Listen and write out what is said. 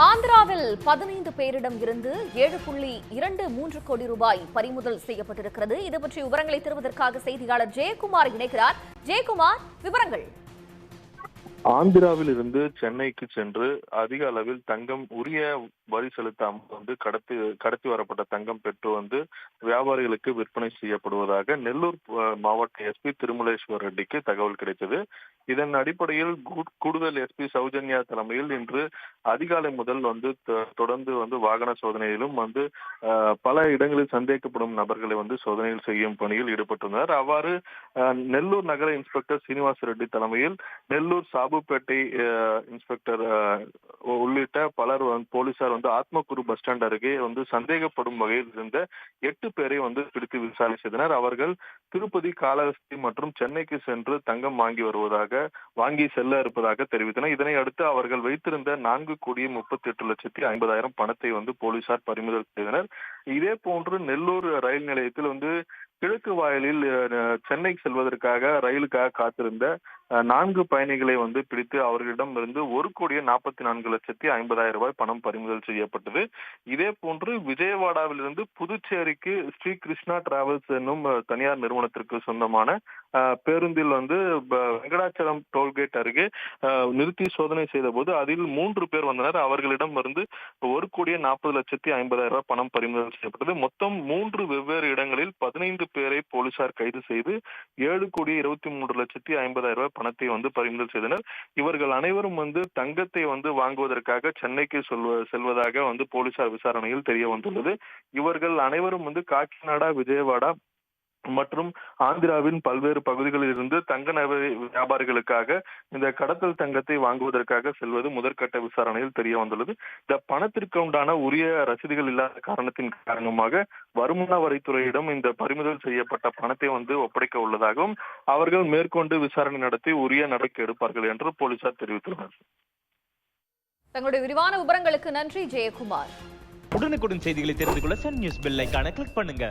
ஆந்திராவில் 15 பேரிடம் இருந்து 7.23 கோடி ரூபாய் பறிமுதல் செய்யப்பட்டிருக்கிறது. இது பற்றி விவரங்களை தருவதற்காக செய்தியாளர் ஜெயக்குமார் இணைக்கிறார். ஜெயக்குமார், விவரங்கள். ஆந்திராவில் இருந்து சென்னைக்கு சென்று அதிக அளவில் தங்கம் உரிய வரி செலுத்தாமல் கடத்தி வரப்பட்ட தங்கம் பெற்று வியாபாரிகளுக்கு விற்பனை செய்யப்படுவதாக நெல்லூர் மாவட்ட எஸ்பி திருமலேஸ்வர் ரெட்டிக்கு தகவல் கிடைத்தது. இதன் அடிப்படையில் கூடுதல் எஸ்பி சௌஜன்யா தலைமையில் இன்று அதிகாலை முதல் தொடர்ந்து வாகன சோதனையிலும் பல இடங்களில் சந்தேகப்படும் நபர்களை சோதனையில் செய்யும் பணியில் ஈடுபட்டுள்ளனர். அவ்வாறு நெல்லூர் நகர இன்ஸ்பெக்டர் சீனிவாச ரெட்டி தலைமையில் நெல்லூர் சாபுப்பேட்டை இன்ஸ்பெக்டர் உள்ளிட்ட பலர் போலீசார் ஆத்மகுரு பஸ் ஸ்டாண்ட் அருகே சந்தேகப்படும் வகையில் இருந்த 8 பேரை பிடித்து விசாரணை செய்தனர். அவர்கள் திருப்பதி, காளஹஸ்தி மற்றும் சென்னைக்கு சென்று தங்கம் வாங்கி செல்ல இருப்பதாக தெரிவித்தனர். இதனை அடுத்து அவர்கள் வைத்திருந்த 4,38,50,000 பணத்தை போலீசார் பறிமுதல் செய்தனர். இதே போன்று நெல்லூர் ரயில் நிலையத்தில் கிழக்கு வாயிலில் சென்னை செல்வதற்காக ரயிலுக்காக காத்திருந்த 4 பயணிகளை பிடித்து அவர்களிடம் இருந்து 1,44,50,000 ரூபாய் பணம் பறிமுதல் செய்யப்பட்டது. இதே போன்று விஜயவாடாவில் இருந்து புதுச்சேரிக்கு ஸ்ரீ கிருஷ்ணா டிராவல்ஸ் என்னும் தனியார் நிறுவனத்திற்கு சொந்தமான பேருந்தில் வெங்கடாச்சலம் டோல்கேட் அருகே நிறுத்தி சோதனை செய்த போது அதில் 3 பேர் வந்தனர். அவர்களிடம் இருந்து 1,40,50,000 ரூபாய் பணம் பறிமுதல் செய்யப்பட்டது. மொத்தம் 3 வெவ்வேறு இடங்களில் 15 பேரை போலீசார் கைது செய்து 7,23,50,000 ரூபாய் பணத்தை பறிமுதல் செய்தனர். இவர்கள் அனைவரும் தங்கத்தை வாங்குவதற்காக சென்னைக்கு செல்வதாக போலீசார் விசாரணையில் தெரிய வந்துள்ளது. இவர்கள் அனைவரும் காக்கிநாடா, விஜயவாடா மற்றும் ஆந்திராவின் பல்வேறு பகுதிகளில் இருந்து தங்க நகை வியாபாரிகளுக்காக இந்த கடத்தல் தங்கத்தை வாங்குவதற்காக செல்வது முதற்கட்ட விசாரணையில் தெரிய வந்துள்ளது. இந்த பணத்திற்கு உண்டான உரிய ரசீதுகள் இல்லாத காரணத்தின் காரணமாக வருமான வரித்துறையிடம் இந்த பறிமுதல் செய்யப்பட்ட பணத்தை ஒப்படைக்க உள்ளதாகவும் அவர்கள் மேற்கொண்டு விசாரணை நடத்தி உரிய நடவடிக்கை எடுப்பார்கள் என்று போலீசார் தெரிவித்துள்ளனர். தங்களுடைய விரிவான விவரங்களுக்கு நன்றி ஜெயக்குமார். உடனுக்குடன் செய்திகளை தெரிந்து கொள்ள சன் நியூஸ் பெல் ஐகானை கிளிக் பண்ணுங்க.